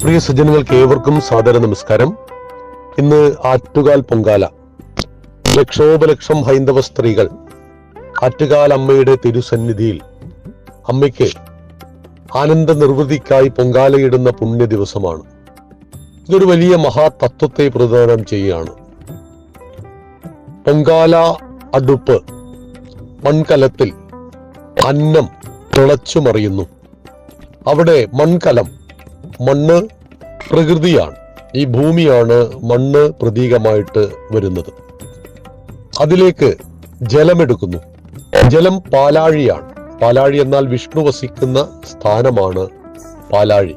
പ്രിയ സജ്ജനങ്ങൾക്ക് ഏവർക്കും സാദര നമസ്കാരം. ഇന്ന് ആറ്റുകാൽ പൊങ്കാല. ലക്ഷോപലക്ഷം ഹൈന്ദവ സ്ത്രീകൾ ആറ്റുകാൽ അമ്മയുടെ തിരുസന്നിധിയിൽ അമ്മയ്ക്ക് ആനന്ദ നിർവൃതിക്കായി പൊങ്കാലയിടുന്ന പുണ്യ ദിവസമാണ്. ഇതൊരു വലിയ മഹാതത്വത്തെ പ്രദാനം ചെയ്യുകയാണ്. പൊങ്കാല അടുപ്പ് മൺകലത്തിൽ അന്നം തിളച്ചുമറിയുന്നു. അവിടെ മൺകലം, മണ്ണ് പ്രകൃതിയാണ്, ഈ ഭൂമിയാണ് മണ്ണ് പ്രതീകമായിട്ട് വരുന്നത്. അതിലേക്ക് ജലമെടുക്കുന്നു. ജലം പാലാഴിയാണ്. പാലാഴി എന്നാൽ വിഷ്ണു വസിക്കുന്ന സ്ഥാനമാണ് പാലാഴി.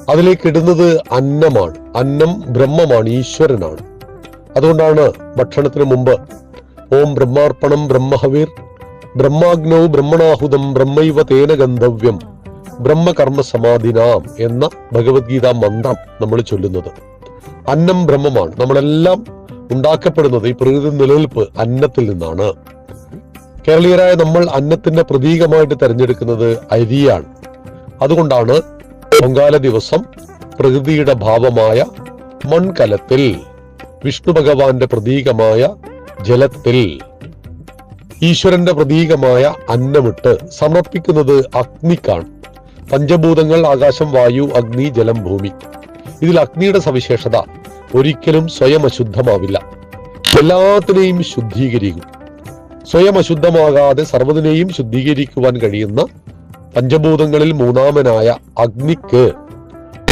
അതിലേക്ക് ഇടുന്നത് അന്നമാണ്. അന്നം ബ്രഹ്മമാണ്, ഈശ്വരനാണ്. അതുകൊണ്ടാണ് ഭക്ഷണത്തിന് മുമ്പ് ഓം ബ്രഹ്മാർപ്പണം ബ്രഹ്മഹവീർ ബ്രഹ്മാഗ്നൗ ബ്രഹ്മണാഹുതം ബ്രഹ്മൈവ തേന ഗന്ധവ്യം ബ്രഹ്മകർമ്മ സമാധിനാം എന്ന ഭഗവത്ഗീത മന്ത്രം നമ്മൾ ചൊല്ലുന്നത്. അന്നം ബ്രഹ്മമാണ്. നമ്മളെല്ലാം ഉണ്ടാക്കപ്പെടുന്നത്, ഈ പ്രകൃതി നിലനിൽപ്പ് അന്നത്തിൽ നിന്നാണ്. കേരളീയരായ നമ്മൾ അന്നത്തിന്റെ പ്രതീകമായിട്ട് തിരഞ്ഞെടുക്കുന്നത് അരിയാണ്. അതുകൊണ്ടാണ് പൊങ്കാല ദിവസം പ്രകൃതിയുടെ ഭാവമായ മൺകലത്തിൽ, വിഷ്ണു ഭഗവാന്റെ പ്രതീകമായ ജലത്തിൽ, ഈശ്വരന്റെ പ്രതീകമായ അന്നമിട്ട് സമർപ്പിക്കുന്നത് അഗ്നിക്കാണ്. പഞ്ചഭൂതങ്ങൾ ആകാശം, വായു, അഗ്നി, ജലം, ഭൂമി. ഇതിൽ അഗ്നിയുടെ സവിശേഷത ഒരിക്കലും സ്വയം അശുദ്ധമാവില്ല, എല്ലാത്തിനെയും ശുദ്ധീകരിക്കും. സ്വയം അശുദ്ധമാകാതെ സർവ്വതിനെയും ശുദ്ധീകരിക്കുവാൻ കഴിയുന്ന പഞ്ചഭൂതങ്ങളിൽ മൂന്നാമനായ അഗ്നിക്ക്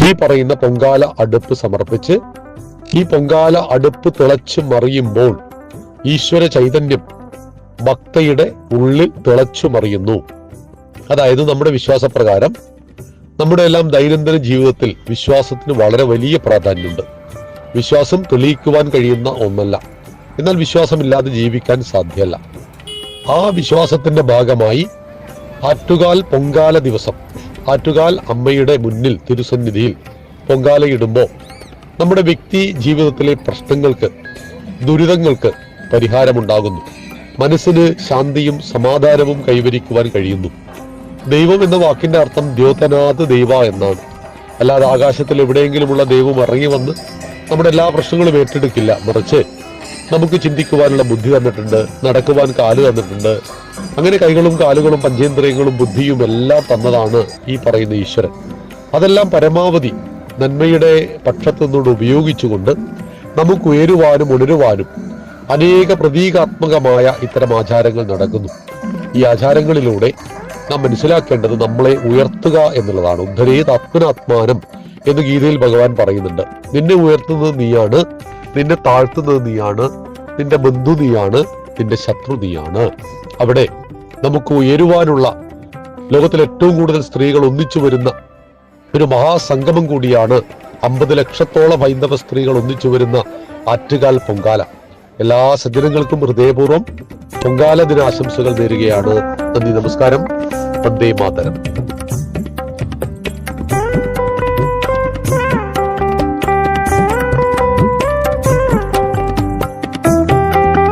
ഈ പറയുന്ന പൊങ്കാല അടുപ്പ് സമർപ്പിച്ച്, ഈ പൊങ്കാല അടുപ്പ് തിളച്ചു മറിയുമ്പോൾ ഈശ്വര ചൈതന്യം ഭക്തയുടെ ഉള്ളിൽ തിളച്ചു മറിയുന്നു. അതായത് നമ്മുടെ വിശ്വാസപ്രകാരം നമ്മുടെ എല്ലാം ദൈനംദിന ജീവിതത്തിൽ വിശ്വാസത്തിന് വളരെ വലിയ പ്രാധാന്യമുണ്ട്. വിശ്വാസം തെളിയിക്കുവാൻ കഴിയുന്ന ഒന്നല്ല, എന്നാൽ വിശ്വാസമില്ലാതെ ജീവിക്കാൻ സാധ്യമല്ല. ആ വിശ്വാസത്തിന്റെ ഭാഗമായി ആറ്റുകാൽ പൊങ്കാല ദിവസം ആറ്റുകാൽ അമ്മയുടെ മുന്നിൽ തിരുസന്നിധിയിൽ പൊങ്കാലയിടുമ്പോൾ നമ്മുടെ വ്യക്തി ജീവിതത്തിലെ പ്രശ്നങ്ങൾക്ക്, ദുരിതങ്ങൾക്ക് പരിഹാരമുണ്ടാകുന്നു. മനസ്സിന് ശാന്തിയും സമാധാനവും കൈവരിക്കുവാൻ കഴിയുന്നു. ദൈവം എന്ന വാക്കിന്റെ അർത്ഥം ദ്യോതനാഥ് ദൈവ എന്നാണ്. അല്ലാതെ ആകാശത്തിൽ എവിടെയെങ്കിലുമുള്ള ദൈവം ഇറങ്ങി വന്ന് നമ്മുടെ എല്ലാ പ്രശ്നങ്ങളും ഏറ്റെടുക്കില്ല. മറിച്ച് നമുക്ക് ചിന്തിക്കുവാനുള്ള ബുദ്ധി തന്നിട്ടുണ്ട്, നടക്കുവാൻ കാല് തന്നിട്ടുണ്ട്. അങ്ങനെ കൈകളും കാലുകളും പഞ്ചേന്ദ്രിയങ്ങളും ബുദ്ധിയും എല്ലാം തന്നതാണ് ഈ പറയുന്ന ഈശ്വരൻ. അതെല്ലാം പരമാവധി നന്മയുടെ പക്ഷത്തു നിന്നുകൊണ്ട് ഉപയോഗിച്ചുകൊണ്ട് നമുക്ക് ഉയരുവാനും ഉണരുവാനും അനേക പ്രതീകാത്മകമായ ഇത്തരം ആചാരങ്ങൾ നടക്കുന്നു. ഈ ആചാരങ്ങളിലൂടെ നാം മനസ്സിലാക്കേണ്ടത് നമ്മളെ ഉയർത്തുക എന്നുള്ളതാണ്. ഉദ്ധരേത് ആത്മനാത്മാനം എന്ന് ഗീതയിൽ ഭഗവാൻ പറയുന്നുണ്ട്. നിന്നെ ഉയർത്തുന്നത് നീയാണ്, നിന്നെ താഴ്ത്തുന്നത് നീയാണ്, നിന്റെ ബന്ധു നീയാണ്, നിന്റെ ശത്രു നീയാണ്. അവിടെ നമുക്ക് ഉയരുവാനുള്ള, ലോകത്തിൽ ഏറ്റവും കൂടുതൽ സ്ത്രീകൾ ഒന്നിച്ചു വരുന്ന ഒരു മഹാസംഗമം കൂടിയാണ് 50 ലക്ഷത്തോളം ഹൈന്ദവ സ്ത്രീകൾ ഒന്നിച്ചു വരുന്ന ആറ്റുകാൽ പൊങ്കാല. എല്ലാ സജ്ജനങ്ങൾക്കും ഹൃദയപൂർവ്വം പൊങ്കാല ദിനാശംസകൾ നേരുകയാണ്. നന്ദി, നമസ്കാരം. വന്ദേ മാതരം.